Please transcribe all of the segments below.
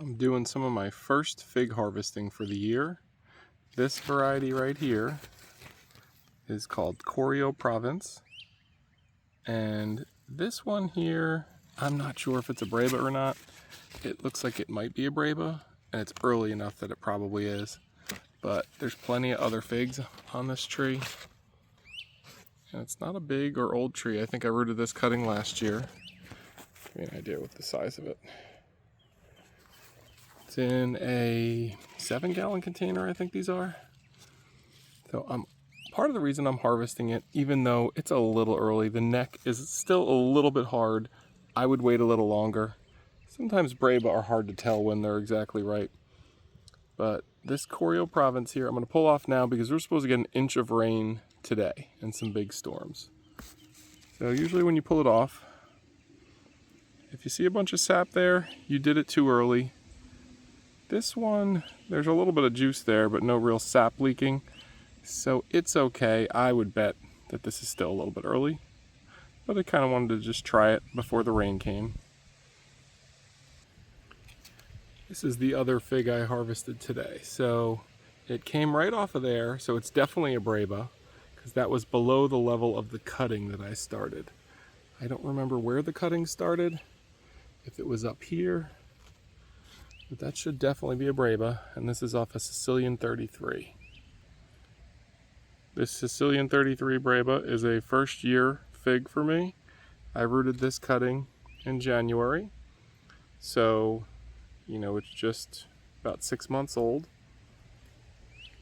I'm doing some of my first fig harvesting for the year. This variety right here is called Corio Provence. And this one here, I'm not sure if it's a Breba or not. It looks like it might be a Breba, and it's early enough that it probably is. But there's plenty of other figs on this tree. And it's not a big or old tree. I think I rooted this cutting last year. Give me an idea what the size of it. It's in a 7-gallon container, I think these are. So part of the reason I'm harvesting it, even though it's a little early, the neck is still a little bit hard. I would wait a little longer. Sometimes Breba are hard to tell when they're exactly ripe. But this Corio Provence here, I'm going to pull off now because we're supposed to get an inch of rain today and some big storms. So usually when you pull it off, if you see a bunch of sap there, you did it too early. This one, there's a little bit of juice there, but no real sap leaking. So it's okay. I would bet that this is still a little bit early. But I kind of wanted to just try it before the rain came. This is the other fig I harvested today. So it came right off of there, so it's definitely a Breba, because that was below the level of the cutting that I started. I don't remember where the cutting started, if it was up here. But that should definitely be a Breba, and this is off a Sicilian 33. This Sicilian 33 Breba is a first year fig for me. I rooted this cutting in January. So, you know, it's just about 6 months old.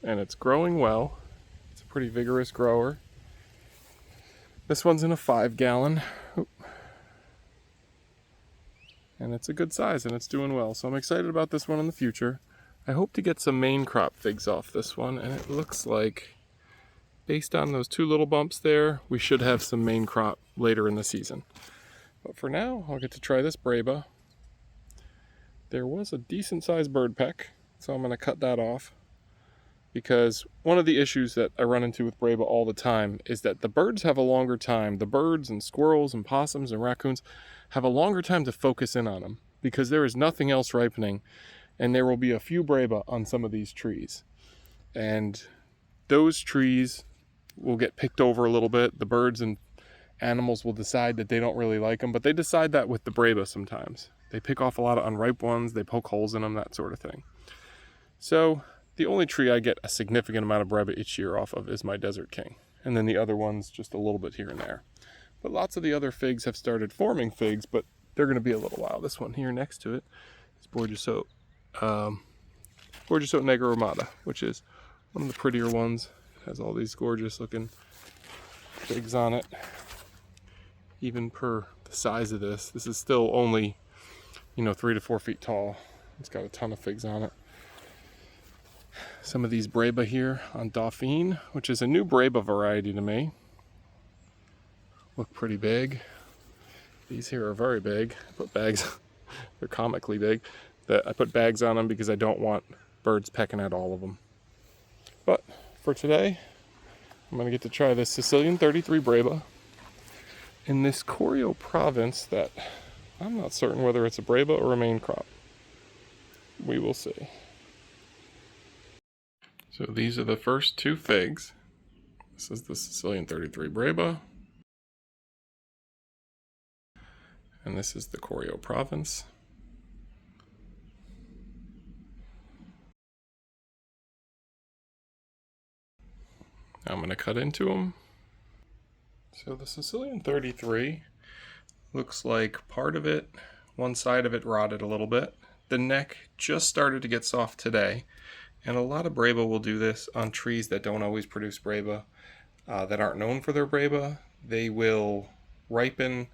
And it's growing well. It's a pretty vigorous grower. This one's in a 5-gallon. And it's a good size and it's doing well. So I'm excited about this one in the future. I hope to get some main crop figs off this one, and it looks like, based on those 2 little bumps there, we should have some main crop later in the season. But for now, I'll get to try this Breba. There was a decent sized bird peck, so I'm going to cut that off. Because one of the issues that I run into with Breba all the time is that the birds have a longer time. The birds and squirrels and possums and raccoons have a longer time to focus in on them because there is nothing else ripening, and there will be a few Breba on some of these trees. And those trees will get picked over a little bit. The birds and animals will decide that they don't really like them, but they decide that with the Breba sometimes. They pick off a lot of unripe ones, they poke holes in them, that sort of thing. So the only tree I get a significant amount of Breba each year off of is my Desert King. And then the other ones just a little bit here and there. But lots of the other figs have started forming figs, but they're going to be a little while. This one here next to it is Borges Oat Negro Ramada, which is one of the prettier ones. It has all these gorgeous looking figs on it. Even per the size of this, this is still only, 3 to 4 feet tall. It's got a ton of figs on it. Some of these Breba here on Dauphine, which is a new Breba variety to me. Look pretty big. These here are very big. I put bags, they're comically big. I put bags on them because I don't want birds pecking at all of them. But for today, I'm going to get to try this Sicilian 33 Breba in this Corio Provence that I'm not certain whether it's a Breba or a main crop. We will see. So these are the first 2 figs. This is the Sicilian 33 Breba. And this is the Corio Provence. I'm going to cut into them. So the Sicilian 33 looks like part of it, one side of it rotted a little bit. The neck just started to get soft today. And a lot of Breba will do this on trees that don't always produce Breba, that aren't known for their Breba. They will ripen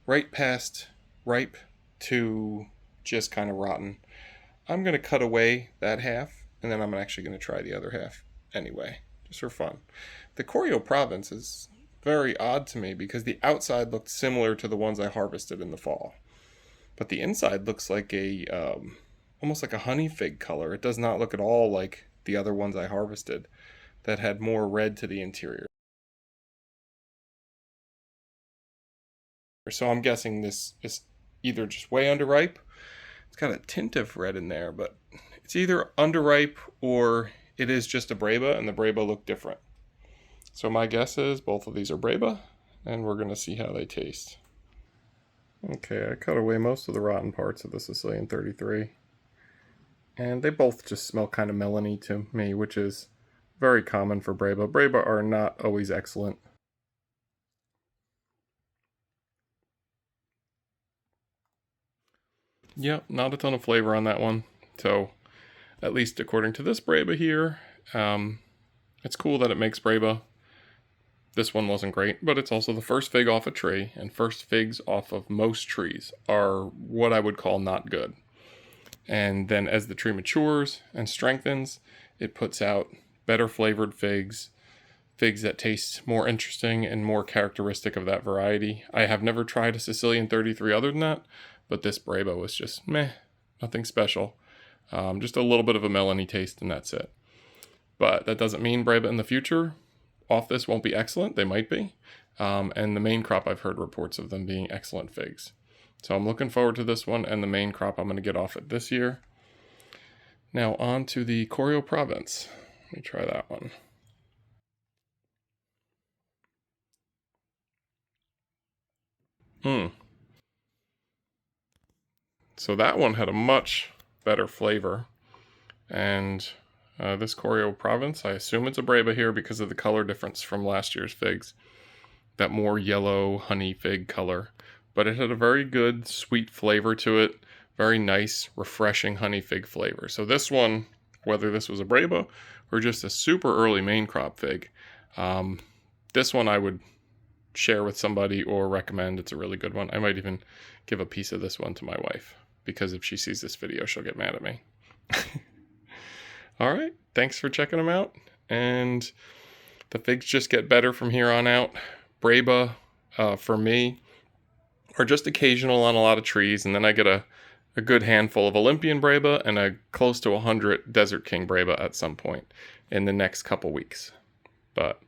right past ripe to just kind of rotten. I'm going to cut away that half, and then I'm actually going to try the other half anyway, just for fun. The Corio Provence is very odd to me because the outside looked similar to the ones I harvested in the fall. But the inside looks like almost like a honey fig color. It does not look at all like the other ones I harvested that had more red to the interior. So I'm guessing this is either just way underripe It's got a tint of red in there, but it's either underripe or it is just a Breba, and the Breba look different. So my guess is both of these are Breba, and we're going to see how they taste. Okay, I cut away most of the rotten parts of the Sicilian 33. And they both just smell kind of melony to me, which is very common for Breba. Breba are not always excellent. Yep, not a ton of flavor on that one. So, at least according to this Breba here, it's cool that it makes Breba. This one wasn't great, but it's also the first fig off a tree, and first figs off of most trees are what I would call not good. And then as the tree matures and strengthens, it puts out better flavored figs, figs that taste more interesting and more characteristic of that variety. I have never tried a Sicilian 33 other than that, but this Breba was just meh, nothing special. Just a little bit of a melony taste, and that's it. But that doesn't mean Breba in the future off this won't be excellent. They might be. And the main crop, I've heard reports of them being excellent figs. So I'm looking forward to this one and the main crop I'm going to get off it this year. Now on to the Corio Provence. Let me try that one. So that one had a much better flavor. And this Corio Provence, I assume it's a Breba here because of the color difference from last year's figs. That more yellow honey fig color. But it had a very good sweet flavor to it. Very nice, refreshing honey fig flavor. So this one, whether this was a Breba or just a super early main crop fig, this one I would share with somebody or recommend. It's a really good one. I might even give a piece of this one to my wife, because if she sees this video, she'll get mad at me. All right, thanks for checking them out. And the figs just get better from here on out. Breba, for me, are just occasional on a lot of trees, and then I get a good handful of Olympian Breba and a close to 100 Desert King Breba at some point in the next couple weeks. But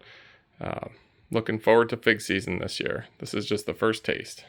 looking forward to fig season this year. This is just the first taste.